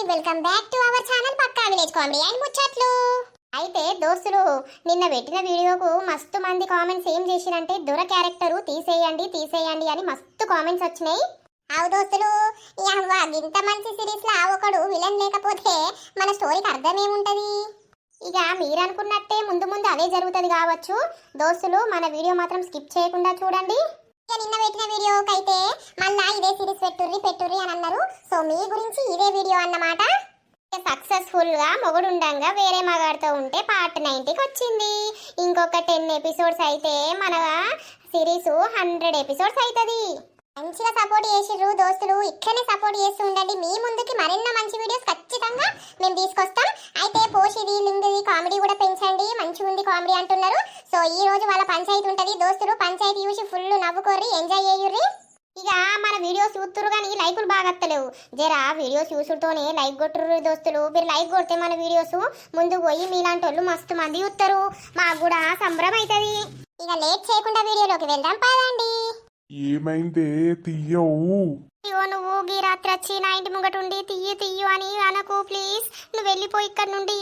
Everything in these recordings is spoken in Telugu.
Welcome back to our channel పక్కా విలేజ్ కామెడీ అండ్ ముచ్చట్లు. అయితే దోస్తులు, నిన్న పెట్టిన వీడియోకు మస్తు మంది కామెంట్స్ ఏం చేసిరంటే దొర క్యారెక్టర్ తీసేయండి తీసేయండి అని మస్తు కామెంట్స్ వచ్చినాయి. అవు దోస్తులు, ఇంత మంచి సిరీస్ లా ఒకడు విలన్ లేకపోతే మన స్టోరీకి అర్థం ఏముంటది? ఇక మీరు అనుకున్నట్టే ముందు ముందు అవే జరుగుతుంది కావచ్చు. దోస్తులు, మన వీడియో మాత్రం స్కిప్ చేయకుండా చూడండి. నిన్న పెట్టిన వీడియోకి అయితే మళ్ళా ఇదే సిరీస్ పెట్టుర్రి అని అన్నారు. సో మీ గురించి ఇదే వీడియో అన్నమాట. సక్సెస్ఫుల్ గా మొగుడుండంగా వేరే మగాడితో ఉంటే పార్ట్ 90కి వచ్చింది. ఇంకొక 10 ఎపిసోడ్స్ అయితే మన సిరీస్ 100 ఎపిసోడ్స్ అవుతుంది. మంచిగా సపోర్ట్ చేసిర్రు దోస్తులు, ఇట్లనే సపోర్ట్ చేస్తూ ఉండండి. మీ ముందుకి మరిన్న మంచి వీడియోస్ ఖచ్చితంగా మేము తీసుకొస్తాం. అయితే పోషిది లింగుది కామెడీ కూడా పెంచండి, మంచిగా ఉంది కామెడీ అంటున్నారు. సో ఈ రోజు వాళ్ళ పంచాయతీ ఉంటది దోస్తులు, పంచాయతీ చూసి ఫుల్ నవ్వుకోర్రి, ఎంజాయ్ చేయుర్రి. ఇక మన వీడియోస్ చూస్తురు కానీ లైకులు బాగా వస్తలేవు. జరా వీడియోస్ చూసుడుతోనే లైక్ కొట్టుర్రు దోస్తులు. మీరు లైక్ కొడితే మన వీడియోస్ ముందుకు పోయి మీలాంటి వాళ్ళు మస్తు మంది చూస్తారు, మాకు కూడా సంబరం అవుతుంది. ఇక లేట్ చేయకుండా వీడియోలోకి వెళ్దాం పదండి. ఏమైందే తీయవు? ఇగో నువ్వు గీ రాత్రి వచ్చి నా ఇంటి ముంగట ఉండి తీయు అని అనకు ప్లీజ్. నువ్వు వెళ్ళిపోయి ఇక్కడ నుండి.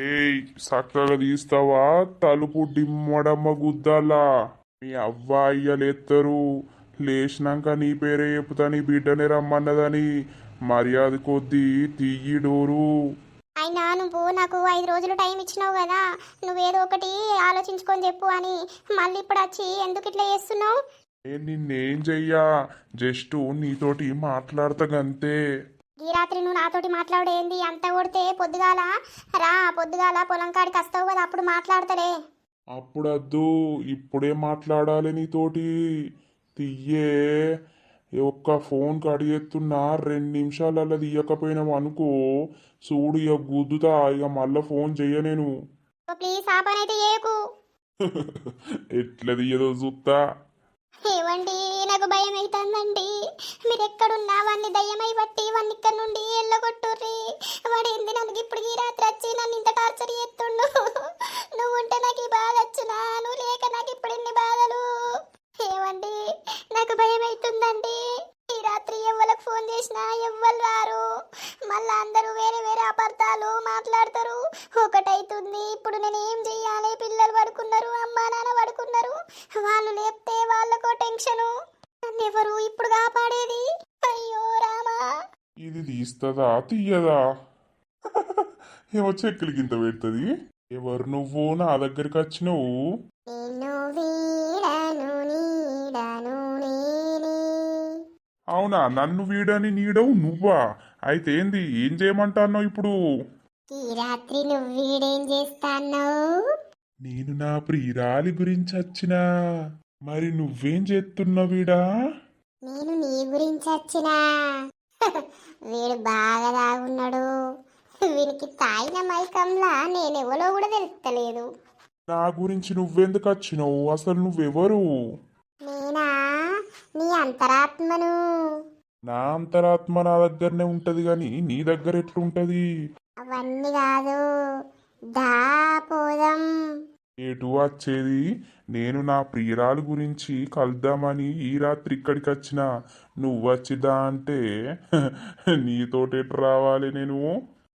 ఏయ్, చక్కగా తీస్తావా? తలుపు డిమ్మడమ్మ గుద్దాలా? మీ అవ్వ అయ్యలేత్తరు. లేచినాక నీ పేరే చెప్పుతా, నీ బిడ్డనే రమ్మన్నదని. మర్యాద కొద్దీ తీయి డోరు. అయినా నువ్వు నాకు 5 రోజులు టైం ఇచ్చినావు కదా, నువ్వేదో ఒకటి ఆలోచించుకొని చెప్పు అని మళ్ళీ ఇప్పుడు వచ్చి ఎందుకు ఇట్లా చేస్తున్నావు? నేను నిన్నేం చెయ్యా, జస్ట్ నీతోటి మాట్లాడతాగంతే. ఈ రాత్రి నువ్వు నాతోటి మాట్లాడేంది? అంత కొడితే పొద్దుగాల పొలం కాడికి వస్తావు కదా, అప్పుడు మాట్లాడతలే. అప్పుడద్దు, ఇప్పుడే మాట్లాడాలి నీతోటి. తీయే. ఒక్క ఫోన్ కడిగెత్తున్నా 2 నిమిషాలలో తీయకపోయినావు అనుకో, చూడు ఇక గుద్దుతా. ఇక మళ్ళా ఫోన్ చెయ్య నేను. ప్లీజ్ ఆ పని అయితే చేయకు. ఎట్లా తీయదో చూస్తా. ఏవండి, నాకు భయం అవుతుందండి. మీరు ఎక్కడున్నా వాడిని దయ్యమై బట్టి వాడిని ఇక్కడ నుండి ఎల్లగొట్టుర్రి. వాడు ఏంది నాకు ఇప్పుడు ఈ రాత్రి వచ్చి నన్ను ఇంత టార్చర్ చేస్తుండు. నువ్వు ఉంటే నాకు ఈ బాధ వచ్చునా, నువ్వు లేక నాకు ఇప్పుడు ఎన్ని బాధలు. ఏవండి, నాకు భయం అవుతుందండి. ఈ రాత్రి ఎవ్వరికి ఫోన్ చేసినా ఎవ్వరు రారు, మళ్ళా అందరూ వేరే వేరే అపార్థాలు మాట్లాడతారు. ఒకటైతుంది, ఇప్పుడు నేను ఏం చెయ్యాలి? పిల్లలు పడుకున్నారు, అమ్మా నాన్న పడుకున్నారు, వాళ్ళు లేపితే వాళ్ళకో టెన్షను. నన్నెవరు ఇప్పుడు కాపాడేది? అయ్యో రామా. ఇది తీస్తుందా తీయదా? ఏమో చెక్కులు గింత పెడుతుంది. ఎవరు నువ్వు నా దగ్గరికి వచ్చినావు? అవునా, నన్ను వీడని నీడవు నువ్వా? అయితే ఏంది, ఏం చేయమంటాన్నావు ఇప్పుడు? ఈ రాత్రి నువ్వు వీడేం చేస్తాను? నేను నా ప్రియురాలి గురించి వచ్చినా. మరి నువ్వేం చేస్తున్నావు వీడా? నేను నీ గురించి వచ్చినా. వీడు బాగా తాగున్నాడు, వీనికి తాగిన మైకంలా నేనెవరో కూడా తెలుస్తలేదు. నా గురించి నువ్వెందుకు వచ్చినావు? అసలు నువ్వెవరు? నేనా, నీ అంతరాత్మను. నా అంతరాత్మ నా దగ్గరనే ఉంటది గాని నీ దగ్గర ఎట్లుంటది? అవన్నీ కాదు, దా పోదాం. ఏటు వచ్చేది? నేను నా ప్రియురాలు గురించి కలుద్దామని ఈ రాత్రి ఇక్కడికి వచ్చిన. నువ్వు వచ్చిదా అంటే నీతోటి ఎటు రావాలి నేను?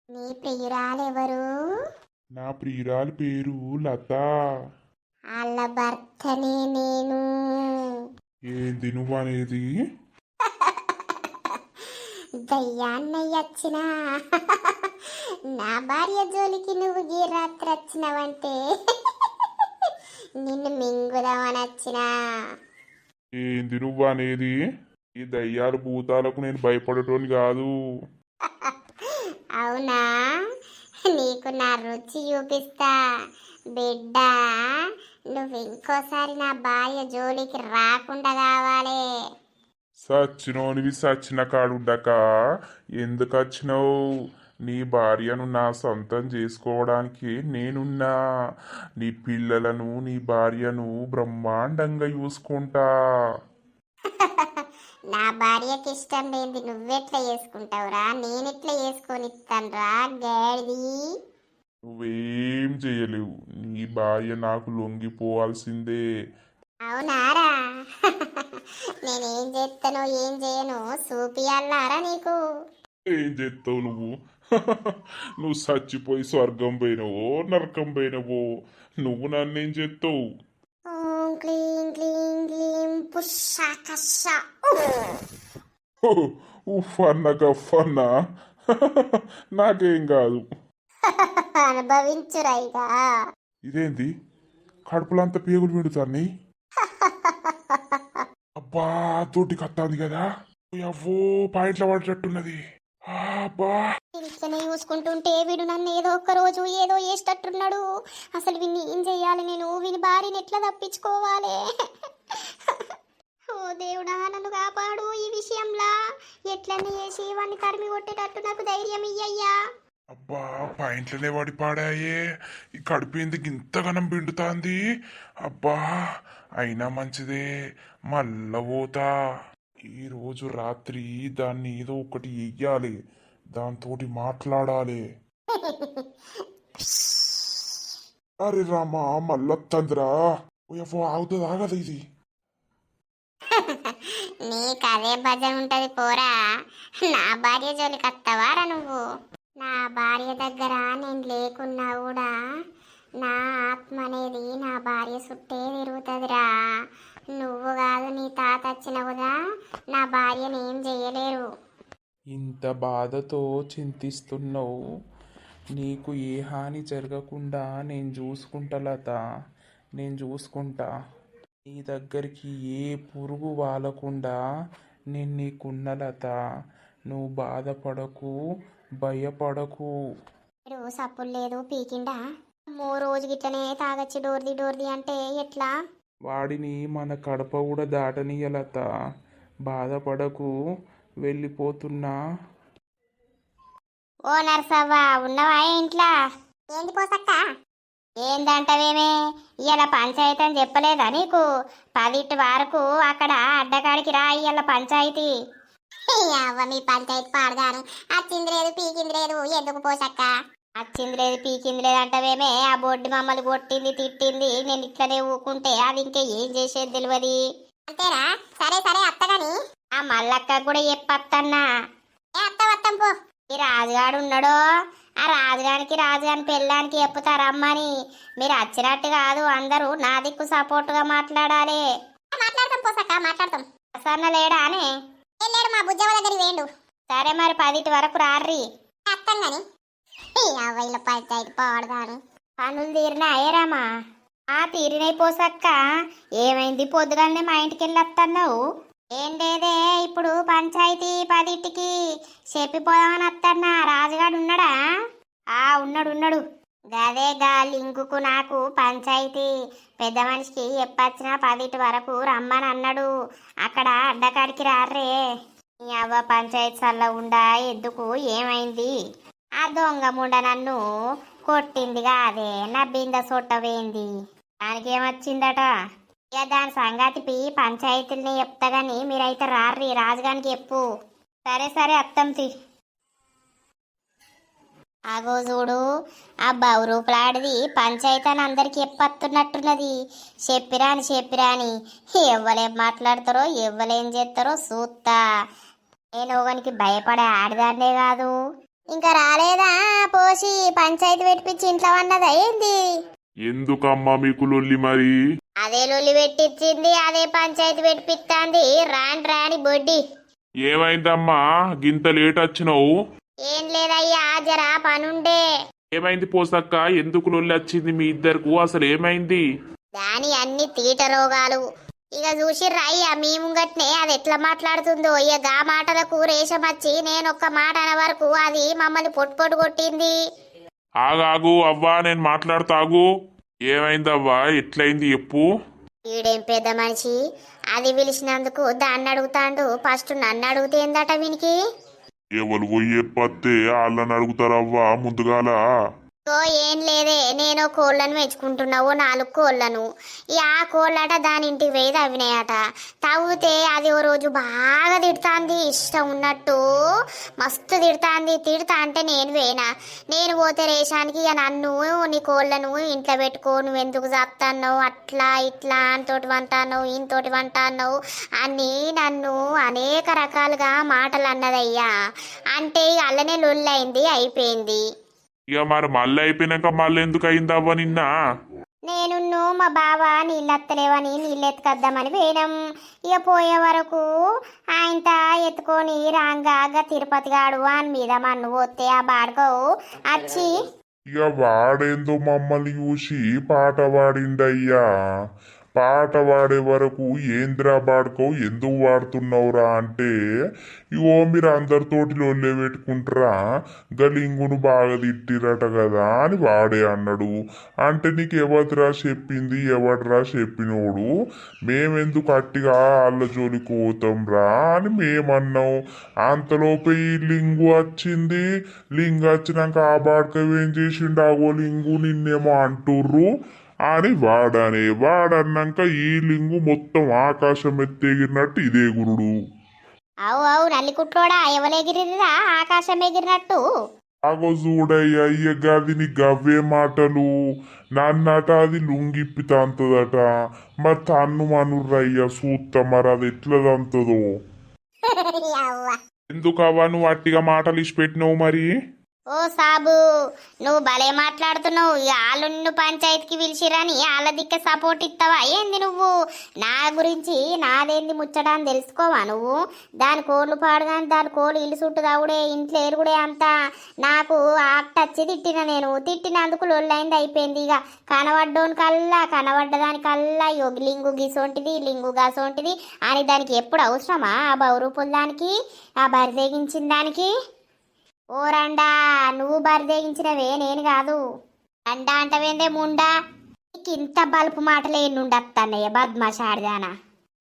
నీ ప్రియురాలెవరు? నా ప్రియురాలి పేరు లత. వాళ్ళ భర్తనే నేను. ఏంది నువ్వు అనేది? దయ్యాన్నయ్యొచ్చినా నా భార్య జోలికి నువ్వు ఈ రాత్రి వచ్చినావంటే నిన్ను మింగుదామని వచ్చినా. ఏంది నువ్వు అనేది? ఈ దయ్యాలు భూతాలకు నేను భయపడటోని కాదు. అవునా, నీకు నా రుచి చూపిస్తా బిడ్డ. నువ్వు ఇంకోసారి నా భార్య జోలికి రాకుండా కావాలి. సచ్చినోనివి సచిన కాడుండక ఎందుకు వచ్చినావు? నీ భార్యను నా సొంతం చేసుకోవడానికి నేనున్నా. నీ పిల్లలను నీ భార్యను బ్రహ్మాండంగా చూసుకుంటా. నా భార్యకి ఇష్టం లేని నువ్వెట్లా చేసుకుంటావురా? నేనెట్లా చేసుకొని ఇస్తానురా గాడిది? నువ్వేం చేయలేవు. నీ భార్య నాకు లొంగిపోవాల్సిందే. అవునారా? నేనేం చేస్తానో ఏం చేయను చూపియాలారా నీకు? ఏం చేస్తావు నువ్వు? నువ్వు చచ్చిపోయి స్వర్గం పోయినవో నరకం పోయినవో నువ్వు నన్నేం చేస్తావు? ఓం క్లీం క్లీం క్లీం పుష్షాకష ఉఫ్ అన్న గఫన్నా. నాకేం కాదు. అనుభవించురైగా. ఇదేంది కడుపులంతా పేగులు పెడుతాన్ని? అబ్బా తోటి కత్తాంది కదా, అవ్వో పాయింట్ల పడేటట్టున్నది. అబ్బా ఇట్లనే చూసుకుంటుంటే వీడు నన్ను ఏదో ఒక్క రోజు ఏదో చేసేటట్టున్నాడు. అసలు వీడిని ఏం చెయ్యాలి నేను? వీని భార్యని ఎట్లా తప్పించుకోవాలి? ఓ దేవుడా నన్ను కాపాడు ఈ విషయంలా. ఎట్లనే చేసి వాడిని తరిమి కొట్టేటట్టు నాకు ధైర్యం ఇయ్యయ్యా. అబ్బా పాయింట్లనే పడి పాడాయే. ఈ కడుపు ఎందుకు ఇంతగానం పిండుతాంది? అబ్బా అయినా మంచిదే, మళ్ళా పోతా. ఈరోజు రాత్రి దాన్ని ఏదో ఒకటి వెయ్యాలి, దాంతోటి మాట్లాడాలి. అరే రామా మళ్ళొత్తందిరా. ఓయవ్వో ఆగుతుంది ఆగదు ఇది. నీకు అదే భజన ఉంటది పోరా. నా భార్య జోలికి వస్తావారా నువ్వు? నా భార్య దగ్గర నేను లేకున్నా కూడా నా ఆత్మ అనేది నా భార్య చుట్టే తిరుగుతుందిరా. నువ్వు కాదు నీ తాత వచ్చినా కూడా నా భార్యని ఏం చెయ్యలేరు. ఇంత బాధతో చింతిస్తున్నావు, నీకు ఏ హాని జరగకుండా నేను చూసుకుంటా లత, నేను చూసుకుంటా. నీ దగ్గరికి ఏ పురుగు వాలకుండా నేను నీకున్న లత. నువ్వు బాధపడకు, భయపడకు. మీరు సప్పులు లేదు పీకిండా? 3 రోజు గిట్లనే తాగచ్చి డోర్ది డోర్ది అంటే ఎట్లా? వాడిని మన కడప కూడా దాటనీయ లత. బాధపడకు, వెళ్ళిపోతున్నా. ఓ నర్సవ్వ ఉన్నవా ఇంట్లో? ఏంది పోసక్క? ఏందంటవేమే ఇవాళ పంచాయతీ అని చెప్పలేదా నీకు? 10 వరకు అక్కడ అడ్డకాడికి రా ఇవాళ పంచాయతీ. అవ్వ మీ పంచాయతీ పాడగాను. అచ్చింది లేదు పీకింది లేదు ఎందుకు పోసక్క? అచ్చింది లేదు పీకింది లేదు అంటవేమే. ఆ బొడ్డు మమ్మల్ని కొట్టింది తిట్టింది, నేను ఇట్లనే ఊకుంటే అది ఇంకా ఏం చేసేది తెలియదు. అంతేనా? సరే సరే అత్తగాని ఆ మల్లక్క కూడా చెప్పత్తన్నా. ఏ అత్త వత్తం పో. ఈ రాజుగాడు ఉన్నాడో, ఆ రాజుగాని పెళ్ళానికి చెప్పుతారమ్మని. మీరు వచ్చినట్టు కాదు, అందరూ నా దిక్కు సపోర్టుగా మాట్లాడాలి. మాట్లాడతాం పోసక్క మాట్లాడతాం. సన్న లేడా అని లేడు, మా బుజ్జమ్మ దగ్గర వేయండు. సరే మరి 10 వరకు రార్రి. అత్తం గాని అవైల పంచాయతీ పాడదాను. పనులు తీరినాయేరామా? ఆ తీరినై పోసక్క. ఏమైంది పొద్దుగానే మా ఇంటికి వెళ్ళి వస్తున్నావు? ఏం లేదే, ఇప్పుడు పంచాయతీ 10కి చెప్పిపోదామని వస్తున్నా. రాజుగాడు ఉన్నాడా? ఉన్నాడు. గదే గా లింకుకు నాకు పంచాయతీ పెద్ద మనిషికి ఎప్పొచ్చినా 10 వరకు రమ్మని అన్నాడు. అక్కడ అడ్డకాడికి రారే. నీ అవ్వ పంచాయతీ సల్ల ఉండా ఎందుకు ఏమైంది? ఆ దొంగ ముండ నన్ను కొట్టింది కాదే, నా బింద సొట్టవేంది, దానికేమొచ్చిందట? ఇక దాని సంగతి పంచాయతీని చెప్తా గాని మీరైతే రార్రి, రాజుగానికి చెప్పు. సరే సరే అత్తంతి. ఆగో చూడు, ఆ బౌరూపులాడిది పంచాయతీ అని అందరికి చెప్పత్తున్నట్టున్నది. చెప్పిరాని ఎవ్వలేం మాట్లాడతారో ఎవ్వలేం చేస్తారో చూస్తా. నేను ఒకనికి భయపడే ఆడదాన్నే కాదు. ఇంకా రాలేదా పోసి పంచాయతీ పెట్టించి ఇంట్లో అన్నదా ఏంది? ఎందుకమ్మా మీకు లొల్లి మరి? అదే లొల్లి పెట్టించింది, అదే పంచాయతీ పెట్టిస్తాంది. రాని బొడ్డి. ఏమైందమ్మా గింత లేట్ వచ్చినావు? ఏం లేదయ్యా, జరా పనుండే. ఏమైంది పోసక్క? ఎందుకు లొల్లి వచ్చింది మీ ఇద్దరికి? అసలు ఏమైంది? దాని అన్ని తీట రోగాలు. ఇక చూసిర్రయ్యా మీ ముంగట్నే అది ఎట్లా మాట్లాడుతుందో. ఇక గా మాటలకు రేషం వచ్చి నేను ఒక్క మాట అనే వరకు అది మమ్మల్ని పొట్టు కొట్టింది. ఆగాగు అవ్వా, నేను మాట్లాడతాగు. ఏమైందవ్వా, ఎట్లయింది చెప్పు. ఈడేం పెద్ద మనిషి, అది పిలిచినందుకు దాన్ని అడుగుతాండు. ఫస్ట్ నన్ను అడుగుతేందట వీనికి? ఎవరు పోయి చెప్పత్తే వాళ్ళని అడుగుతారవ్వా ముందుగాల. ఓ ఏం లేదే, నేను కోళ్ళను పెంచుకుంటున్నావు 4 కోళ్ళను. ఇక ఆ కోళ్ళట దాని ఇంటికి పోయి తవ్వినాయట. తవ్వితే అది ఓ రోజు బాగా తిడుతాంది, ఇష్టం ఉన్నట్టు మస్తు తిడుతాంది. తిడతా అంటే నేను పోయినా. నేను పోతే రేషానికి ఇక నన్ను నీ కోళ్ళను ఇంట్లో పెట్టుకో, నువ్వు ఎందుకు చెప్తాన్నావు అట్లా ఇట్లా అంతోటి వంటాన్నావు ఇంతోటి వంటాన్నావు అని నన్ను అనేక రకాలుగా మాటలు అన్నదయ్యా. అంటే ఇక అల్లనే లొల్లైంది, అయిపోయింది. ఇక మరి మళ్ళీ అయిపోయినాక మళ్ళీ ఎందుకు అయిందవ్వ నిన్న? నేను మా బావ నీళ్ళెత్తలేవని నీళ్ళు ఎత్తుకొద్దామని పోయినాం. ఇక పోయే వరకు ఆయనత ఎత్తుకొని రాంగా తిరుపతి గాడు అని మీద మన్ను పోతే ఆ బాడుకోవు వచ్చి ఇక వాడేందో మమ్మల్ని చూసి పాట పాడిండయ్యా. పాట పాడే వరకు ఏంద్రా పాడుకో ఎందుకు వాడుతున్నావురా అంటే, ఇగో మీరు అందరితోటి లొల్లే పెట్టుకుంటారా, గలింగును బాగా తిట్టిరట కదా అని వాడే అన్నాడు. అంటే నీకు ఎవరిరా చెప్పింది, ఎవడరా చెప్పినోడు, మేమెందుకు అట్టిగా వాళ్ళ జోలికి పోతాం రా అని మేమన్నాం. అంతలోపే ఈ లింగు వచ్చింది. లింగు వచ్చినాక ఆ బాడక ఏం చేసిండు, ఆగో లింగు నిన్నేమో అంటుర్రు అని వాడన్నాక ఈ లింగు మొత్తం ఆకాశం ఎత్తెగిరినట్టు ఇదే గురుడు. అవు నల్లికుట్లోడా ఎవలెగిరిరా ఆకాశం ఎగిరినట్టు. ఆగో చూడయ్య అయ్య గదిని గవ్వే మాటలు. నన్నట అది లుంగిప్పితంతదట. మరి తన్ను మనుర్రయ్య సూత్త మరి అది ఎట్లా తంతదో. ఎందుకవ్వా నువ్వు అట్టిగా మాటలు ఇచ్చిపెట్టినావు మరి? ఓ సాబు, నువ్వు భలే మాట్లాడుతున్నావు. వాళ్ళు నిన్ను పంచాయతీకి పిలిచిరని వాళ్ళ దిక్క సపోర్ట్ ఇస్తావా ఏంది నువ్వు? నా గురించి నాదేంది ముచ్చటా అని తెలుసుకోవా నువ్వు? దాని కోళ్ళు పాడుగాని దాని కోళ్ళు ఇల్లు చుట్టూ తవుడే ఇంట్లో ఎరుగుడే అంతా నాకు ఆక్టచ్చి తిట్టిన. నేను తిట్టినందుకు లొల్లైంది, అయిపోయింది. ఇక కనబడ్డదానికల్లా లింగు గీసోంటిది లింగు గాసోంటిది అని దానికి ఎప్పుడు అవసరమా ఆ బౌరూపుల దానికి, ఆ బరిదేగించిన దానికి? ఓ రండా, నువ్వు బరిదేగించినవే నేను కాదు. రండా అంటవేందే ముండా, నీకు ఇంత బలుపు మాటలు ఎన్నుండత్తన్నయ్య బద్మాషాడిదానా.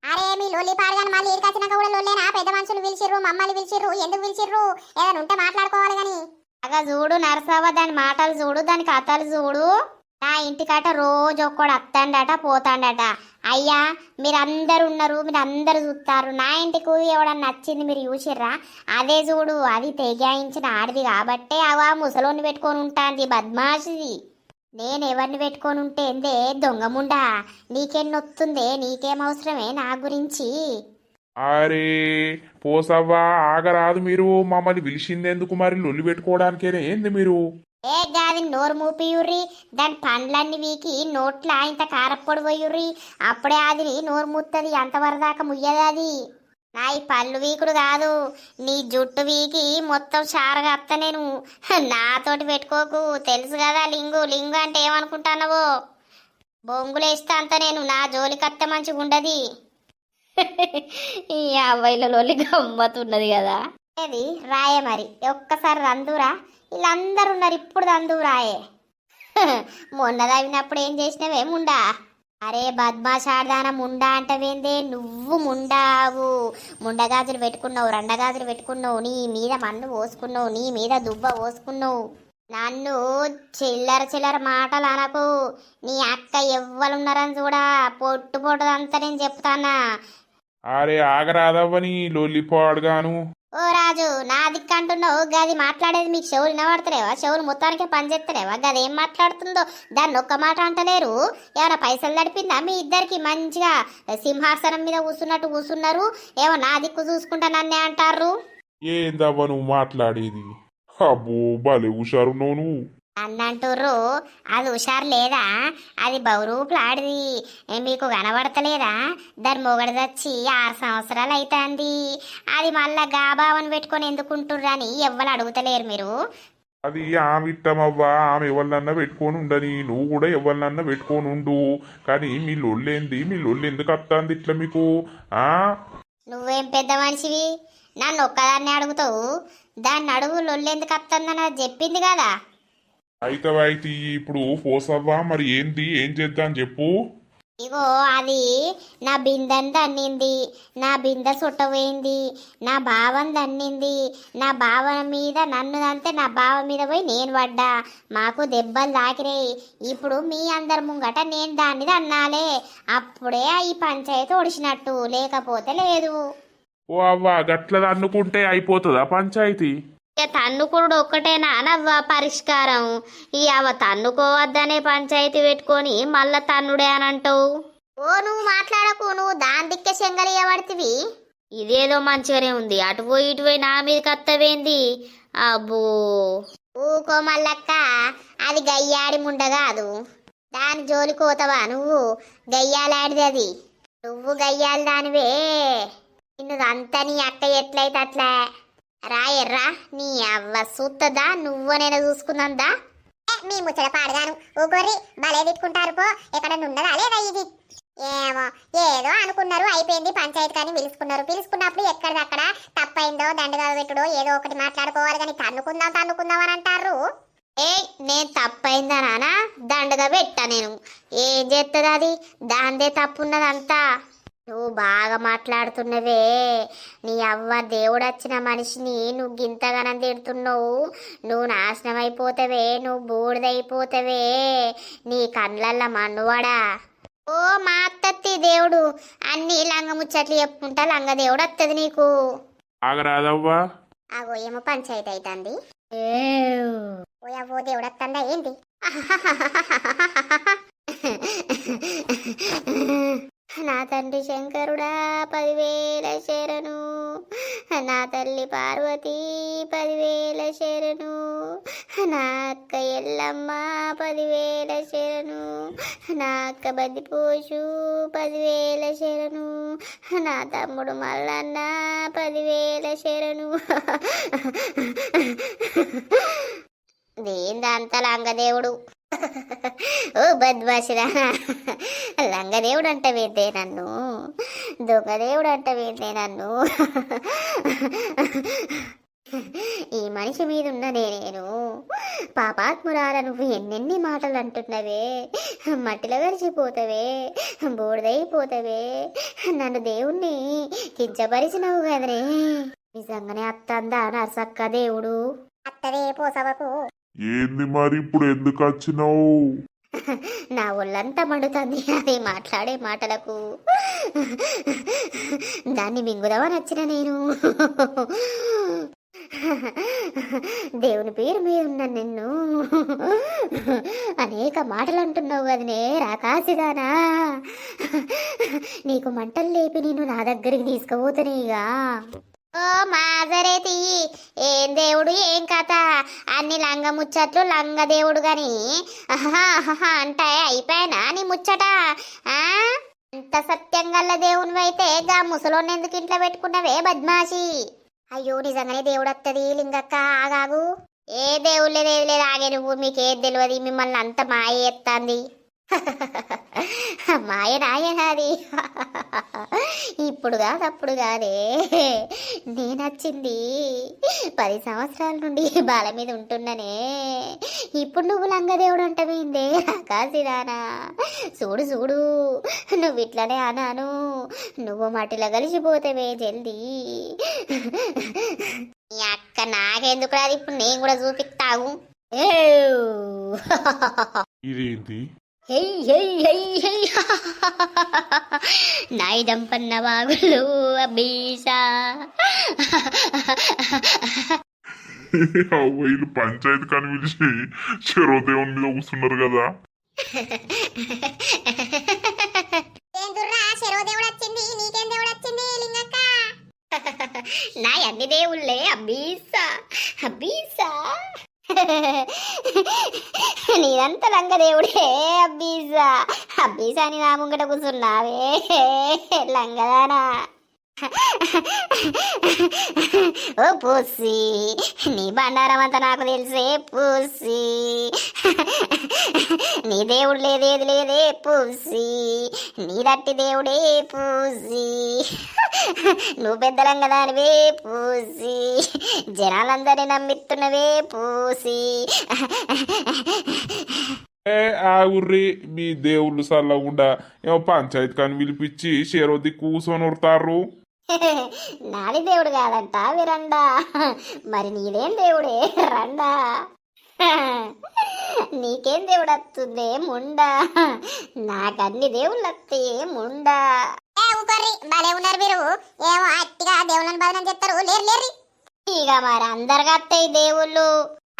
అరే మీ లొల్లి పాడగాని మళ్ళీ ఏడికొచ్చినాక కూడా లొల్లేనా? పెద్ద మనుషులు పిలిచిర్రు, మమ్మల్ని పిలిచిర్రు, ఎందుకు పిలిచిర్రు? ఏదైనా ఉంటే మాట్లాడుకోవాలి గాని. అగా చూడు నరసవ్వ, దాని మాటలు చూడు, దాని కథలు చూడు. నా ఇంటికట రోజు ఒక్కడు అత్తండట పోతాండట. అయ్యా మీరందరు ఉన్నారు, మీరందరు చూస్తారు. నా ఇంటికి ఎవడన్నా నచ్చింది మీరు చూసిర్రా? అదే చూడు, అది తెగాయించిన ఆడిది కాబట్టే అవా ముసలోని పెట్టుకొని ఉంటాంది బద్మాషిది. నేను ఎవరిని పెట్టుకొని ఉంటే ఏందే దొంగముండా? నీకెన్నొత్తుందే, నీకేం అవసరమే నా గురించి? అరే పోసవ్వా ఆగరాదు, మీరు మమ్మల్ని పిలిచిందెందుకు మరి? లొల్లి పెట్టుకోవడానికేనే ఏంది మీరు? ఏ గాది నోరు మూపియుర్రి, దాని పండ్లన్నీ వీకి నోట్ల ఇంత కారప్పొడి పోయుర్రి, అప్పుడే అది నోరు ముత్తది. అంతవరదాకా ముయ్యది అది. నా ఈ పళ్ళు వీకుడు కాదు, నీ జుట్టు వీకి మొత్తం షారగా అత్త నేను. నాతోటి పెట్టుకోకు, తెలుసు కదా లింగు లింగు అంటే ఏమనుకుంటున్నావో. బొంగులేస్తా అంత నేను, నా జోలికత్త మంచిగా ఉండది. ఈ అబ్బాయిలలో గమ్మతున్నది కదా. ఏది రాయే మరి, ఒక్కసారి రందురా. వీళ్ళందరూ ఉన్నారు ఇప్పుడు దందు రాయే. మొన్న తవ్వినప్పుడు ఏం చేసినవే ముండా? అరే బద్మాషాడదాన ముండా అంటవేందే? నువ్వు ముండావు. ముండగాజులు పెట్టుకున్నావు, రండగాజులు పెట్టుకున్నావు, నీ మీద మన్ను పోసుకున్నావు, నీ మీద దుబ్బ పోసుకున్నావు. నన్ను చిల్లర మాటలు అనకు. నీ అక్క ఎవ్వరున్నారని చూడా, పొట్టు పొట్టుదంతా నేను చెప్తానా. అరే ఆగరాదవ్వని లొల్లి పాడుగాను. ఓ రాజు, నా దిక్కు అంటున్నావు, గది మాట్లాడేది మీకు చెవులు వినబడతలేవా? చెవులు మొత్తానికే పనిచేస్తలేవా? గది ఏం మాట్లాడుతుందో దాన్ని ఒక్క మాట అంటలేరు. ఏమైనా పైసలు నడిపిందా మీ ఇద్దరికి? మంచిగా సింహాసనం మీద కూర్చున్నట్టు కూర్చున్నారు, ఏమో నా దిక్కు చూసుకుంటా నన్నే అంటారు. ఏందవ్వ నువ్వు మాట్లాడేది? అబ్బో భలే హుషారున్నావు నువ్వు. అన్నంటుర్రు, అది హుషారు లేదా? అది బౌరూపులాడిది, మీకు కనబడతలేదా? దాని మొగడు వచ్చి 6 సంవత్సరాలు అవుతుంది. అది మళ్ళా గాబావని పెట్టుకొని ఎందుకుంటుర్రని ఎవ్వరు అడుగుతలేరు మీరు. అది ఆమె ఇట్టమవ్వా, ఆమె ఎవరినన్నా పెట్టుకొని ఉండని, నువ్వు కూడా ఎవరినన్నా పెట్టుకొని ఉండు. కానీ మీ లొల్లేంది, మీ లొల్లి ఎందుకు వస్తుంది ఇట్లా మీకు? నువ్వేం పెద్ద మనిషివి, నన్ను ఒక్కదాన్ని అడుగుతావు? దాన్ని అడుగు, లొల్లెందుకు వస్తుందని అది చెప్పింది కదా. అయితే ఇప్పుడు పోసవ్వా మరి ఏంది, ఏం చేద్దాం చెప్పు. ఇగో అది నా బిందెని దన్నింది, నా బిందె సుట్టపోయింది, నా బావని దన్నింది, నా బావ మీద నన్ను దంతే నా బావ మీద పోయి నేను పడ్డా, మాకు దెబ్బలు తాకినాయి. ఇప్పుడు మీ అందరి ముంగట నేను దాన్ని దన్నాలే, అప్పుడే ఈ పంచాయతీ ఒడిచినట్టు, లేకపోతే లేదు. ఓ అవ్వ గట్ల అనుకుంటే అయిపోతుందా పంచాయతీ? ఇక తన్నుకుడు ఒక్కటేనా నవ్వ పరిష్కారం? ఈ అవ తన్నుకోవద్దనే పంచాయతీ పెట్టుకొని మళ్ళా తన్నుడే అని అంటావు. ఓ నువ్వు మాట్లాడకు, నువ్వు దాని దిక్కే శంగలియబడితివి. ఇదేదో మంచిగానే ఉంది, అటు పోయి ఇటు పోయి నా మీద కత్తవేంది? అబ్బో ఊకో మల్లక్క, అది గయ్యాడి ముండ కాదు, దాని జోలి కోతవా నువ్వు? గయ్యాలాడిది అది, నువ్వు గయ్యాలి దానివే. నిన్ను అంతా నీ అక్క ఎట్లయితే అట్లా రాయర్రా, నీ అవ్వ సూత్తదా, నువ్వు నేను చూసుకుందా. మీ ముచ్చట పాడగాను ఊగోరి భలే తిట్టుకుంటారు పో, ఎక్కడ ఉండదా లేదా ఇది? ఏమో ఏదో అనుకున్నారు, అయిపోయింది పంచాయతీ కానీ పిలుచుకున్నప్పుడు ఎక్కడిదక్కడ తప్పైందో దండగా పెట్టుడో ఏదో ఒకటి మాట్లాడుకోవాలి, కానీ తన్నుకుందాం అని అంటారు. నేను తప్పైందా నానా దండగా పెట్టా, నేను ఏం చేస్తుంది అది, దాందే తప్పున్నదంతా. నువ్వు బాగా మాట్లాడుతున్నవే, నీ అవ్వ దేవుడు వచ్చిన మనిషిని నువ్వు గింతగానం తిడుతున్నావు, నువ్వు నాశనం అయిపోతావే, నువ్వు బూడిదైపోతావే, నీ కండ్లల్ల మన్నువాడా. ఓ మా అత్తత్తి దేవుడు అన్ని లంగ ముచ్చట్లు చెప్పుకుంటా, లంగ దేవుడు వస్తుంది నీకు. ఆగరాదవ్వా. ఆగో ఏమో పంచాయతీ అవుతుంది. ఓ అవ్వో దేవుడు వస్తుందా ఏంటి? నా తండ్రి శంకరుడా 10,000 శరణు, నా తల్లి పార్వతి 10,000 శరణు, నా అక్క ఎల్లమ్మ 10,000 శరణు, నా అక్క బద్దిపోషు 10,000 శరణు, నా తమ్ముడు మల్లన్న 10,000 శరణు. దేందంత లంగదేవుడు. ఓ బద్మాషిరా, లంగదేవుడు అంటవేందే నన్ను, దొంగదేవుడు అంటవేందే నన్ను. ఈ మనిషి మీద ఉన్నదే నేను పాపాత్మురాల, నువ్వు ఎన్నెన్ని మాటలు అంటున్నవే, మట్టిలో కలిసిపోతావే, బూడిదైపోతావే, నన్ను దేవుణ్ణి కించపరిచినవు కదరే. నిజంగానే అత్తందా నర్సక్క దేవుడు? అత్తదే పోసవకు. ఏంది మరి ఇప్పుడు ఎందుకు వచ్చినావు? నా ఒళ్ళంతా మండుతుంది అది మాట్లాడే మాటలకు, దాన్ని మింగుదామని వచ్చిన నేను. దేవుని పేరు మీద ఉన్న నిన్ను అనేక మాటలు అంటున్నావు కదనే రాకాసిదానా, నీకు మంటలు లేపి నేను నా దగ్గరికి తీసుకుపోతానేగా. ఓ మాజరేతి, ఏం దేవుడు ఏం కథ, అన్ని లంగ ముచ్చట్లు లంగ దేవుడు గాని అంటే అయిపోయానా నీ ముచ్చట? అంత సత్యం గల్ల దేవుని అయితే గా ముసలోని ఎందుకు ఇంట్లో పెట్టుకున్నవే బద్మాషి? అయ్యో నిజంగానే దేవుడు వస్తుంది లింగక్క, ఆగాగు. ఏ దేవుడు లేదు ఆగే నువ్వు, మీకేది తెలియదు, మిమ్మల్ని అంత మాయ ఎత్తాంది. మాయ నాయనాది, ఇప్పుడు కాదు అప్పుడు కాదే, నేనొచ్చింది 10 సంవత్సరాల నుండి బాల మీద ఉంటున్నానే, ఇప్పుడు నువ్వు లంగదేవుడు అంటవేందే కాసిరానా? చూడు చూడు, నువ్వు ఇట్లనే అనాను, నువ్వు మట్టిలో కలిసిపోతావే జల్దీ. నీ అక్క నాకెందుకు రాదు, ఇప్పుడు నేను కూడా చూపిస్తావు. ఇదేంటి? నాయిదంపన్న వాగులు అబ్బీసా. వీళ్ళు పంచాయతీ కానీ పిలిచి చెరో దేవుని మీద కూర్చున్నారు కదా. నా అన్ని దేవుళ్ళే అబ్బీసా అబ్బీసా. నీదంతా లంగదేవుడే అబ్బీసా అబ్బీసా అని నా ముంగట కూర్చున్నావే లంగదానా. ఓ పూసి, నీ బండారం అంతా నాకు తెలిసే పూసి, నీ దేవుడు లేదేది లేదే పూసి, నీ దట్టి దేవుడే పూసి, నువ్వు పెద్దలంగదానివే పూసి, జనాలందరినీ నమ్మిస్తున్నవే పూసి. ఏ ఆగుర్రి మీ దేవుళ్ళు సల్లగుండా ఏమో పంచాయతీ కానీ పిలిపించి షేరొద్ది కూర్చొని ఉడతారు. నాది దేవుడు కాదంట విరండా, మరి నీదేం దేవుడే రండా. నీకేం దేవుడు వస్తుంది ముండా, నాకన్ని దేవుళ్ళు వస్తాయి ముండా. భలే ఉన్నారు మీరు, ఏమో అట్టిగా దేవుళ్ళని బదనం చెప్తారు. లేరు లేరు ఇక మరి అందరికి వస్తాయి దేవుళ్ళు,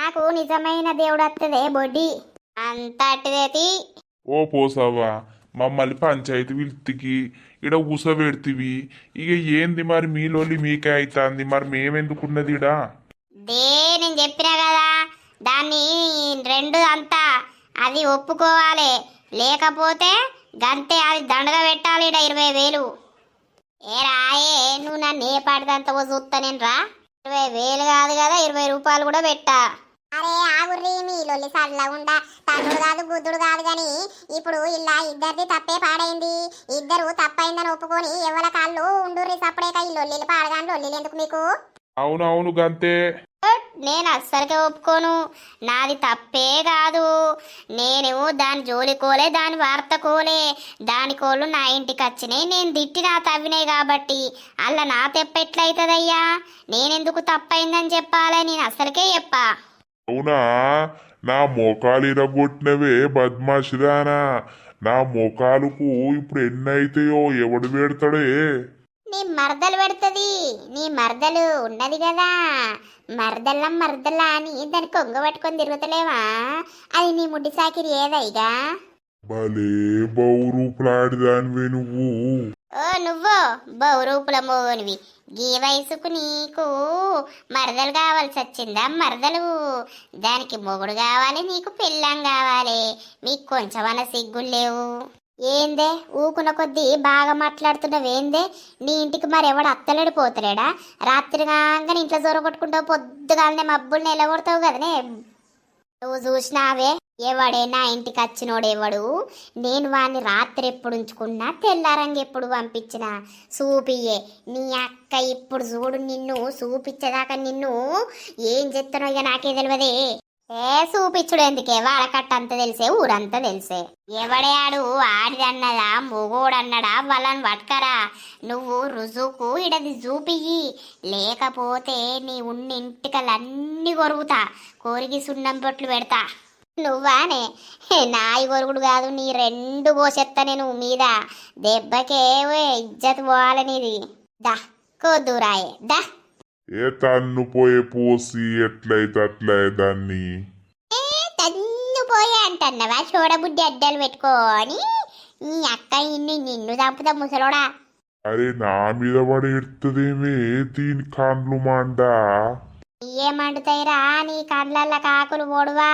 నాకు నిజమైన దేవుడు వస్తుందే బొడ్డి అంత అట్టిదేతి. ఓ పోసావా మమ్మల్ని పంచాయతీ పిలితికి ఇడ ఊసబెడితివి, ఇక ఏంది మరి మీలోని మీకే అవుతుంది, మరి మేమెందుకున్నది ఇడా? నేను చెప్పినా కదా దాన్ని రెండు అంతా అది ఒప్పుకోవాలి, లేకపోతే గంతే అది దండగా పెట్టాలి. ఇడ 20,000 ఏ రాయే, నువ్వు నన్ను ఏ పాటిదంతా చూస్తా నేను రా. 20,000 కాదు కదా 20 రూపాయలు కూడా పెట్టా. అరే ఆగుర్రి మీ లొల్లి సల్లా ఉండా, తన్నుడు కాదు బుద్ధుడు కాదు గాని ఇప్పుడు ఇలా ఇద్దరిది తప్పే పాడైంది. ఇద్దరు తప్పైందని ఒప్పుకొని ఎవరి కాళ్ళు ఉండుర్రి సపడేక ఈ లొల్లిలు పాడగాని లొల్లిలు ఎందుకు మీకు? అవునవును గంతే. నేను అస్సలకే ఒప్పుకోను, నాది తప్పే కాదు. నేను దాని జోలికోలే, దాని వార్త కోలే, దాని కోళ్ళు నా ఇంటికి వచ్చినాయి, నేను తిట్టి నా తవ్వినాయి కాబట్టి అలా నా తెప్పెట్లయితదయ్యా. నేనెందుకు తప్పైందని చెప్పాలి, నేను అస్సలకే చెప్పా. అవునా, నా మోకాలు ఇరగొట్టినవే బద్మాషిదానా, నా మోకాలుకు ఇప్పుడు ఎన్ని అయితాయో ఎవడు పెడతాడే? నీ మరదలు పెడుతుంది, నీ మరదలు ఉన్నది కదా, మరదల్లా అని దాన్ని కొంగ పట్టుకొని తిరుగుతలేవా? అది నీ ముడ్డి సాకిరి ఏదైగా? భలే బౌరూపులాడిదానివే నువ్వు. ఓ నువ్వు బహురూపుల మోగనివి, గీ వయసుకు నీకు మరదలు కావాల్సి వచ్చిందా? మరదలు దానికి మొగుడు కావాలి, నీకు పిల్లం కావాలి, మీకు కొంచెమన్నా సిగ్గులు లేవు. ఏందే ఊకున కొద్దీ బాగా మాట్లాడుతున్నావేందే? నీ ఇంటికి మరి ఎవడు అత్తలేడు పోతలేడా? రాత్రి కాగానే ఇంట్లో జొరగొట్టుకుంటావు, పొద్దుగాలనే మబ్బుల్ని ఎలగొడతావు కదనే. నువ్వు చూసినావే, ఎవడే నా ఇంటికి వచ్చినోడెవడు? నేను వాడిని రాత్రి ఎప్పుడు ఉంచుకున్నా, తెల్లారంగా ఎప్పుడు పంపించిన చూపియే. నీ అక్క ఇప్పుడు చూడు, నిన్ను చూపించేదాకా నిన్ను ఏం చెప్తానో ఇక నాకే తెలియదే. ఏ చూపించుడు ఎందుకే, వాళ్ళకట్ట అంత తెలిసే, ఊరంతా తెలిసే. ఎవడే ఆడు, ఆడిదన్నదా మొగోడన్నడా వాళ్ళని పట్టుకరా. నువ్వు రుజువుకు ఇడది చూపియ్యి, లేకపోతే నీ ఉన్న ఇంటికలన్నీ కొరుగుతా, కోరిగి సున్నం బొట్లు పెడతా. నువ్వానే నాయి కొరుగుడు కాదు, నీ 2 కోసెత్తా నేను మీద. దెబ్బకే ఇజ్జత్ పోవాలనిది. దా కొద్దురాయే దా. ఏ తన్ను పోయే పోసి ఎట్లయితే అట్లే దాన్ని తన్ను పోయే అంటన్నావా? చూడబుడ్డి అడ్డాలు పెట్టుకోని నీ అక్క నిన్ను చంపుతా ముసలోడా. అరే నా మీద పడి ఎడుతుందేమే దీని కాండ్లు మాండా. ఏమండుతాయిరా నీ కండ్లల్ల కాకులు పోడువా.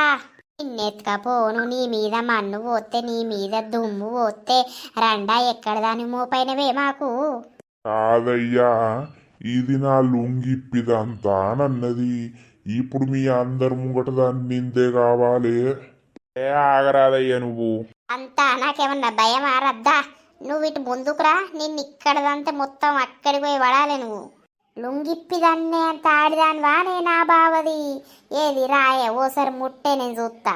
నిన్నెత్తుకపోను, నీ మీద మన్ను పోతే, నీ మీద దుమ్ము పోతే రండా ఎక్కడ దాని మోపైనవే మాకు. కాదయ్యా, ఇది నా లుంగిప్పిదంతా అన్నది, ఇప్పుడు మీ అందరు ముంగట దాన్ని నిందే కావాలి. ఏ ఆగరాదయ్యా నువ్వు. అంతా నాకేమన్నా భయమా రద్దా? నువ్వు ఇటు ముందుకురా, నిన్ను ఇక్కడదంతా మొత్తం అక్కడికి పోయి పడాలి. నువ్వు లుంగిప్పిదాన్నే అంత ఆడిదానివా? నా బావది ఏది రాయే, ఓసారి ముట్టే నేను చూస్తా.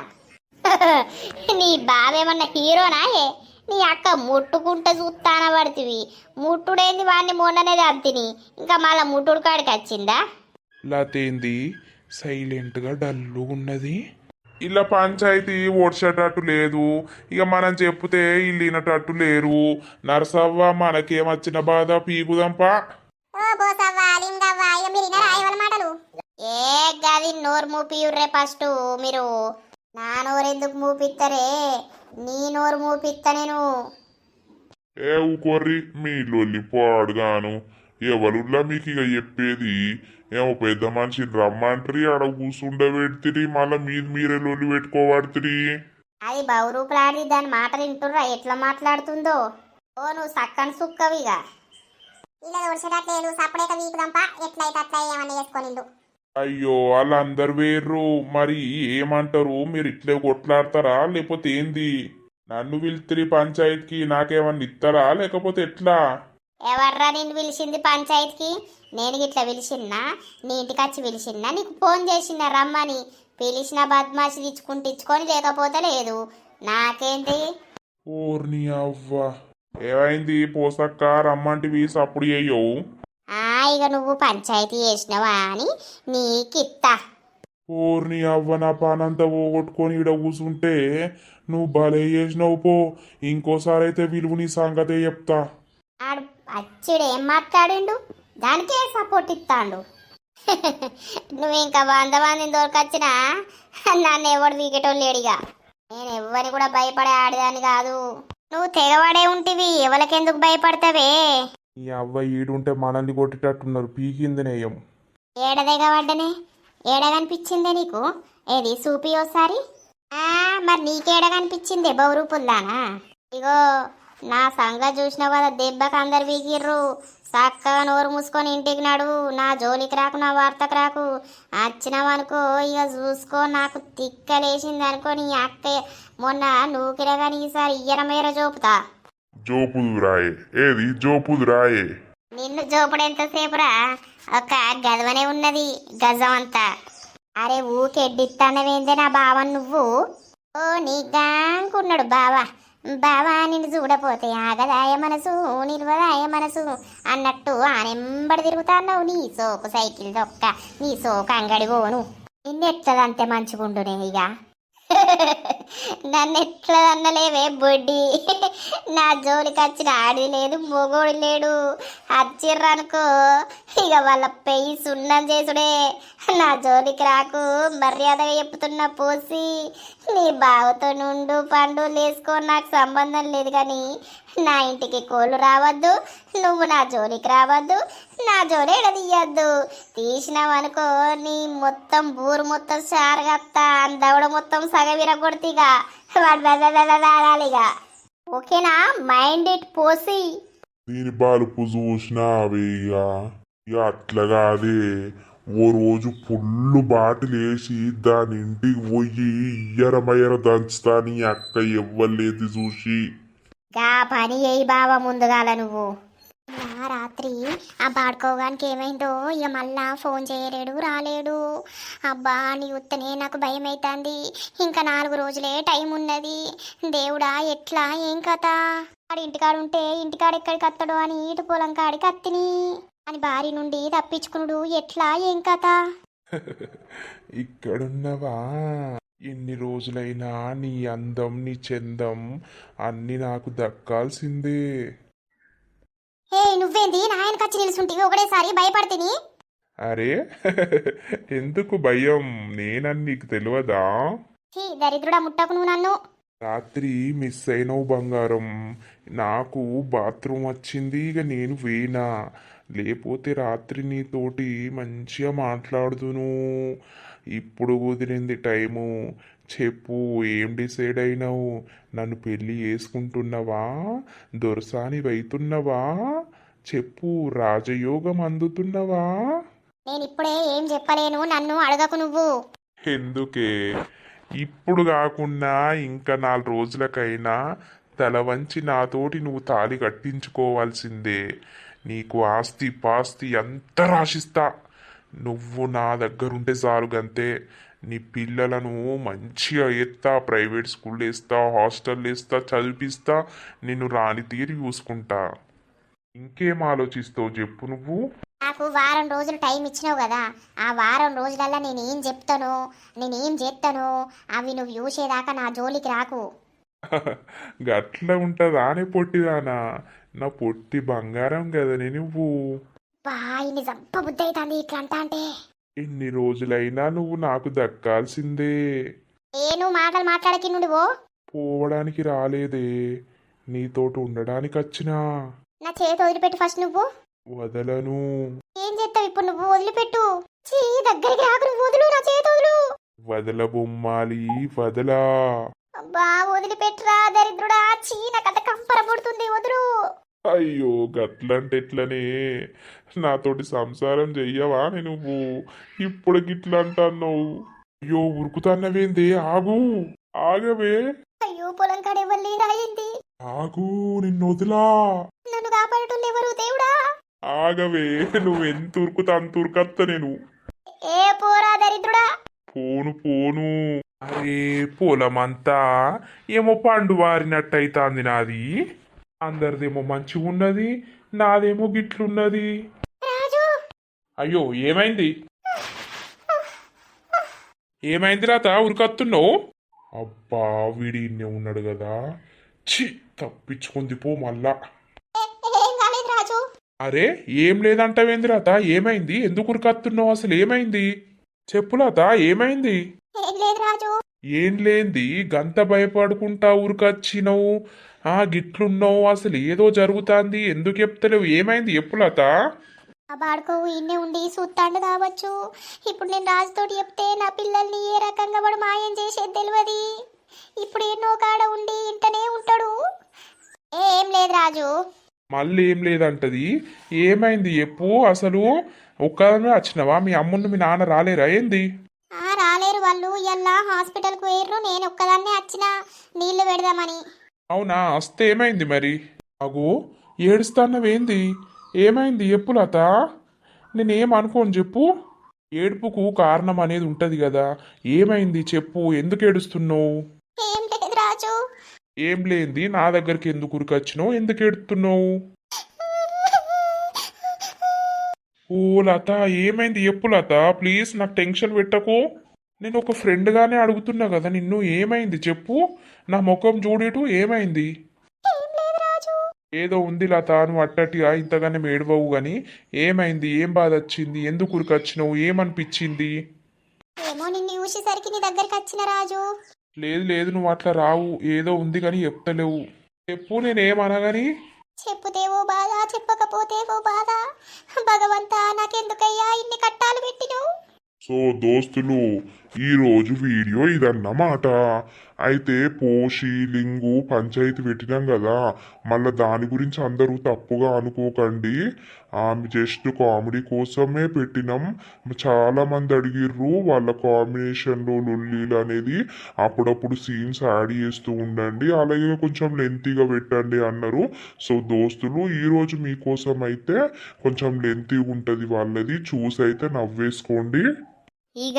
నీ బావేమన్నా హీరోనాయే? నీ అక్క ముట్టుకుంటే చూస్తాన పడుతుంది. ముట్టుడేంది, వాడిని మొన్ననే చంపిని, ఇంకా మళ్ళా ముట్టుడు కాడికి వచ్చిందా? లతేంది సైలెంట్గా డల్లు ఉన్నది. ఇలా పంచాయతీ ఓడ్చేటట్టు లేదు, ఇక మనం చెప్తే ఇల్లు వినటట్టు లేరు. నరసవ్వ మనకేమొచ్చిన బాధ పీకుదంపా. ఏ గది నోరు మూపియుర్రే ఫస్ట్ మీరు. నా నోరు ఎందుకు మూపిత్తరే? నీ నోరు మూపిత్త నేను. ఏ ఊకొర్రి మీ లొల్లి పాడుగాను. ఎవరులా మీకు ఇక చెప్పేది? ఏమో పెద్ద మనిషిని రమ్మంటారి, ఆడ కూసుండబెడితిరి, మళ్ళా మీరే లొల్లి పెట్టుకోబడుతుంది. అది బహురూపులాడి దాని మాటలు వింటుర్రా ఎట్లా మాట్లాడుతుందో. ఓ నువ్వు సక్కని సుక్కవిగా ఇలా ఉడిచేటట్లేదు, సపడేక వీకుదంపా, ఎట్లయితే అట్లా ఏమన్నా చేసుకొని. అయ్యో వాళ్ళందరు వేర్రు, మరి ఏమంటారు? మీరు ఇట్లే కొట్లాడతారా లేకపోతే ఏంది? నన్ను పిలిచిరి పంచాయతీకి, నాకేమన్నా ఇస్తారా లేకపోతే ఎట్లా? ఎవర్రా నిన్ను పిలిచింది పంచాయతీకి? నేను గిట్లా పిలిచిన్నా? నీ ఇంటికి వచ్చి పిలిచిన్నా? నీకు ఫోన్ చేసిన రమ్మని? పిలిచిన బద్మాషి ఇచ్చుకొని లేకపోతే లేదు. నాకేంటి? ఓర్ని అవ్వ ఏమైంది పోసక్క రమ్మంటివి సప్పుడు చెయ్యవు ఇక నువ్వు పంచాయతీ చేసినవా అని నీకిత్తా. ఓర్ని అవ్వ నా పానంతా పోగొట్టుకొని ఈడ కూసుంటే నువ్వు భలే చేసినావు పో. ఇంకోసారి అయితే విలువ నీ సంగతే చెప్తా. ఆడు అచ్చుడు ఏం మాట్లాడిండు? దానికే సపోర్ట్ ఇస్తాడు. నువ్వు ఇంకా 100 మందిని దొరకొచ్చినా నన్ను ఎవడు వీకెటోళ్ళు లేడిగా. నేను ఎవ్వని కూడా భయపడే ఆడదాన్ని కాదు. నువ్వు తెగబడే ఉంటివి, ఎవరికెందుకు భయపడతావే? ఈ అవ్వ ఈడుంటే మనల్ని కొట్టేటట్టున్నారు పీకింది నేయం. ఏడ తెగబడ్డనే? ఏడ కనిపించిందే నీకు? ఏది చూపి ఒకసారి. మరి నీకేడ కనిపించిందే బౌరూపుల్లానా? ఇగో నా సంగ చూసినావు కదా, దెబ్బకి అందరు వీగిర్రు. చక్కగా నోరు మూసుకొని ఇంటికి నడు. నా జోలికి రాకు, నా వార్తకు రాకు. వచ్చినావనుకో ఇక చూసుకో, నాకు తిక్కలేసింది అనుకో నీ అక్క. మొన్న నూకిరా కానీ ఈసారి ఇయ్యరమేర జోపుతా. జోపుదు రాయే, ఏది జోపుదు రాయే. నిన్ను జోపుడు ఎంతసేపురా? ఒక గదవనే ఉన్నది, గజం అంతా. అరే ఊకెడ్డిస్తానవేందే నా బావని నువ్వు? ఓ నీ గాంకున్నాడు బావా. బావా నిన్ను చూడపోతే ఆగదాయ మనసు, నిల్వదాయ మనసు అన్నట్టు ఆనెంబడి తిరుగుతాన్నావు. నీ సోకు సైకిల్ దొక్క, నీ సోకు అంగడి పోను. నిన్నెట్లదంతే మంచిగుండునే ఇక. నన్ను ఎట్లా అన్నలేవే బొడ్డి. నా జోలికి వచ్చిన ఆడి లేదు, మొగోడు లేడు. వచ్చిర్రనుకో ఇక వాళ్ళ పెయ్యి సున్నం చేసుడే. నా జోలికి రాకు, మర్యాదగా చెప్తున్నా పోసి. నీ బావతో నుండు పండు లేసుకో, నాకు సంబంధం లేదు. కానీ నా ఇంటికి కోళ్ళు రావద్దు, నువ్వు నా జోలికి రావద్దు, నా జోలి ఎడదీయద్దు. తీసినావనుకో నీ మొత్తం బూరు మొత్తం సారగత్తా, దవడ మొత్తం సగవిరగొడితిగా వాడిగా. ఓకేనా? మైండ్ ఇట్ పోసి. దీని బాలుపు చూసినా అవి ఇక అట్లా కాదే. ఓ రోజు ఫుల్ బాటిల్ వేసి దాని ఇంటికి పోయి ఇయ్యరమయ్యర దంచుతా. నీ అక్క ఎవ్వలేదు చూసి. గా పని అయ్యి బావా ముందుగాల నువ్వు. రాత్రి ఆ బాడుకోగానికి ఏమైందో ఇక మళ్ళా ఫోన్ చేయలేడు, రాలేడు. అబ్బా నీ ఉత్తనే నాకు భయం అవుతుంది. ఇంకా 4 రోజులే టైం ఉన్నది. దేవుడా ఎట్లా ఏం కథ? వాడు ఇంటికాడుంటే ఇంటికాడ ఎక్కడికి వస్తాడో అని ఇటు పొలం కాడికి అత్తిని అని భార్య నుండి తప్పించుకున్నాడు. ఎట్లా ఏం కథ? ఇక్కడున్నవా? ఎన్ని రోజులైనా నీ అందం నీ చందం అన్ని నాకు దక్కాల్సిందే. నువ్వేంది నాయన కచ్చి నిలుచుంటివి ఒకటేసారి భయపడితిని. అరే ఎందుకు భయం? నేనని నీకు తెలియదా? దరిద్రుడా ముట్టకు నువ్వు నన్ను. రాత్రి మిస్ అయినవు బంగారం. నాకు బాత్రూమ్ వచ్చింది, ఇక నేను వేనా. లేకపోతే రాత్రి నీతోటి మంచిగా మాట్లాడుదును. ఇప్పుడు కుదిరింది టైము. చెప్పు, ఏం డిసైడ్ అయినావు? నన్ను పెళ్ళి చేసుకుంటున్నావా? దొరసాని వైతున్నవా? చెప్పు, రాజయోగం అందుతున్నవా? నేను ఇప్పుడే ఏం చెప్పలేను, నన్ను అడగకు నువ్వు. ఎందుకే? ఇప్పుడు కాకుండా ఇంకా 4 రోజులకైనా తల వంచి నాతోటి నువ్వు తాళి కట్టించుకోవాల్సిందే. నీకు ఆస్తి పాస్తి అంతా రాసిస్తా. నువ్వు నా దగ్గరుంటే చాలు గంతే. నీ పిల్లలను మంచిగా ఎత్తా, ప్రైవేట్ స్కూల్ వేస్తా, హాస్టల్ వేస్తా, చదివిస్తా. నిన్ను రాని తీరి చూసుకుంటా. ఇంకేం ఆలోచిస్తావు చెప్పు నువ్వు? నాకు వారం రోజులు టైం ఇచ్చినావు కదా, ఆ వారం రోజులల్లా నేనేం చెప్తాను, నేనేం చేస్తాను అవి నువ్వు చూసేదాకా నా జోలికి రాకు. గట్లా ఉంటుందా నే పొట్టిదానా? నా పొట్టి బంగారం కదనే నువ్వు. ఇన్ని జంప బుద్ధి అవుతుంది ఇట్లా అంటా అంటే. ఎన్ని రోజులైనా నువ్వు నాకు దక్కాల్సిందే. నువ్వు మాటలు మాట్లాడకి నుండి పోవడానికి రాలేదే, నీతోటి ఉండడానికి వచ్చినా. నా చేతి వదిలిపెట్టు ఫస్ట్. నువ్వు వదలను. ఏం చేస్తావు ఇప్పుడు? నువ్వు వదిలిపెట్టు. దగ్గరికి రాకు, నువ్వు వదులు, నా చేతి వదులు. వదల బొమ్మాలి, వదలా. అబ్బా వదిలిపెట్టురా దరిద్రుడా. నాకంత కంపర పుడుతుంది, వదులు. అయ్యో గట్లంటే ఎట్లనే? నాతోటి సంసారం చెయ్యవా నువ్వు? ఇప్పుడు గిట్లా అంటున్నావు. అయ్యో ఉరుకుతాన్నవేందే? ఆగు, ఆగవే. అయ్యో పొలం కాడేవల్లి రాయింది. ఆగు నిన్ను వదిలా. నన్ను కాపాడటం ఎవరు దేవుడా? ఆగవే, నువ్వెంత ఉరుకుతా అంత ఉరుకత్త నేను. ఏ పోరా దరిద్రుడా! పోను పోను. అరే పొలమంతా ఏమో పండు వారినట్టయితాంది నాది. అందరిదేమో మంచిగా ఉన్నది, నాదేమో గిట్లున్నది. రాజు, అయ్యో ఏమైంది? ఏమైంది రాత ఉరికత్తున్నావు? అబ్బా వీడి ఇన్నే ఉన్నాడు కదా. చి తప్పించుకుంది పో మళ్ళా. ఏం కాలేదు రాజు. అరే ఏం లేదంటావేంది రాత? ఏమైంది? ఎందుకు ఉరికత్తున్నావు? అసలు ఏమైంది చెప్పు లత, ఏమైంది? ఏం లేదు రాజు. ఏం లేంది గంత భయపడుకుంటా ఊరికొచ్చినావు? గిట్లున్నావు, అసలు ఏదో జరుగుతాంది, ఎందుకు చెప్తలేవు? ఏమైంది చెప్పు లత. ఆ బాడుకోవు ఇన్నే ఉండి చూస్తాండు కావచ్చు. ఇప్పుడు నేను రాజుతోటి చెప్తే నా పిల్లల్ని ఏ రకంగా వాడు మాయం చేసేది తెలియదు. ఇప్పుడు ఎన్నో కాడ ఉండి ఇంటనే ఉంటాడు. ఏం లేదు రాజు. మళ్ళీ ఏం లేదంటది. ఏమైంది చెప్పు అసలు. ఒక్కదానివే వచ్చినావా? మీ అమ్ముండు మీ నాన్న రాలేరా ఏంది? రాలేరు వాళ్ళు. ఇలా హాస్పిటల్కి పోయిర్రు. నేను ఒక్కదాన్నే వచ్చిన నీళ్లు పెడదామని. అవునా, వస్తే ఏమైంది మరి? అగో ఏడుస్తాన్నవేంది? ఏమైంది చెప్పు లత. నేనేం అనుకోను చెప్పు. ఏడుపుకు కారణం అనేది ఉంటది కదా. ఏమైంది చెప్పు, ఎందుకు ఏడుస్తున్నావు? ఏం లేదు రాజు. ఏం లేంది నా దగ్గరికి ఎందుకు ఉరికొచ్చినావు? ఎందుకు ఏడుతున్నావు? ఓ లత, ఏమైంది చెప్పు లత. ప్లీజ్ నాకు టెన్షన్ పెట్టకు. నేను ఒక ఫ్రెండ్గానే అడుగుతున్నా కదా నిన్ను. ఏమైంది చెప్పు. నా ముఖం చూడేటు. ఏమైంది? ఏం లేదు రాజు. ఏదో ఉంది లత, నువ్వు అట్టటిగా ఇంతగానే ఏడవవు గాని ఏమైంది? ఏం బాధ వచ్చింది? ఎందుకు ఉరికొచ్చినావు? ఏమనిపించింది? ఏమో నిన్ను చూసేసరికి నీ దగ్గరికి వచ్చిన రాజు. లేదు లేదు, నువ్వు అట్లా రావు. ఏదో ఉంది కానీ చెప్తలేవు. చెప్పు, నేనేమనగాని. చెప్పుతేవో బాధ, చెప్పకపోతేవో బాధ. భగవంతా, నాకెందుకయ్యా ఇన్ని కట్టాలు పెట్టినావు? సో దోస్తులు, ఈరోజు వీడియో ఇదన్నమాట. అయితే పోషి లింగు పంచాయతీ పెట్టినాం కదా, మళ్ళీ దాని గురించి అందరూ తప్పుగా అనుకోకండి. ఆమె జస్ట్ కామెడీ కోసమే పెట్టినాం. చాలా మంది అడిగిర్రు వాళ్ళ కాంబినేషన్లో లొల్లీలు అనేది అప్పుడప్పుడు సీన్స్ యాడ్ చేస్తూ ఉండండి, అలాగే కొంచెం లెంతీగా పెట్టండి అన్నారు. సో దోస్తులు, ఈరోజు మీకోసం అయితే కొంచెం లెంతీ ఉంటుంది వాళ్ళది, చూసి అయితే నవ్వేసుకోండి. ఇక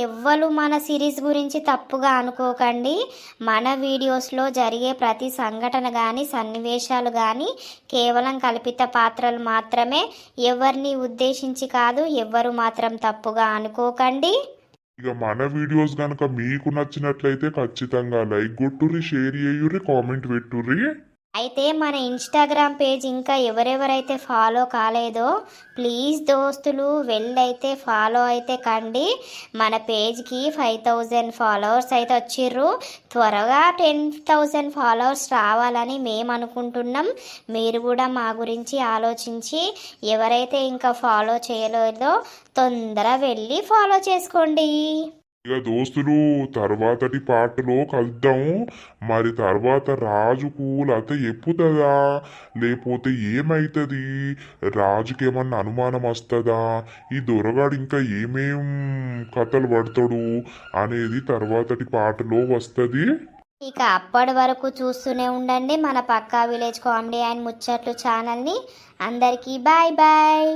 ఎవ్వరు మన సిరీస్ గురించి తప్పుగా అనుకోకండి. మన వీడియోస్లో జరిగే ప్రతి సంఘటన కానీ సన్నివేశాలు కానీ కేవలం కల్పిత పాత్రలు మాత్రమే. ఎవరిని ఉద్దేశించి కాదు. ఎవ్వరు మాత్రం తప్పుగా అనుకోకండి. ఇక మన వీడియోస్ కనుక మీకు నచ్చినట్లయితే ఖచ్చితంగా లైక్ కొట్టుర్రి, షేర్ చేయుర్రి, కామెంట్ పెట్టుర్రి. అయితే మన ఇన్స్టాగ్రామ్ పేజ్ ఇంకా ఎవరెవరైతే ఫాలో కాలేదో ప్లీజ్ దోస్తులు వెళ్ళైతే ఫాలో అయితే కండి. మన పేజ్కి 5000 ఫాలోవర్స్ అయితే వచ్చిర్రు. త్వరగా 10,000 ఫాలోవర్స్ రావాలని మేము అనుకుంటున్నాం. మీరు కూడా మా గురించి ఆలోచించి ఎవరైతే ఇంకా ఫాలో చేయలేదో తొందర వెళ్ళి ఫాలో చేసుకోండి. ఇక దోస్తులు, తర్వాతటి పాటలో కలుద్దాం. మరి తర్వాత రాజుకు లత ఎప్పుతుందా, లేకపోతే ఏమైతుంది, రాజుకి ఏమన్నా అనుమానం వస్తుందా, ఈ దొరగాడు ఇంకా ఏమేం కథలు పడతాడు అనేది తర్వాతటి పాటలో వస్తుంది. ఇక అప్పటి వరకు చూస్తూనే ఉండండి మన పక్కా విలేజ్ కామెడీ అండ్ ముచ్చట్లు ఛానల్ని. అందరికీ బాయ్ బాయ్.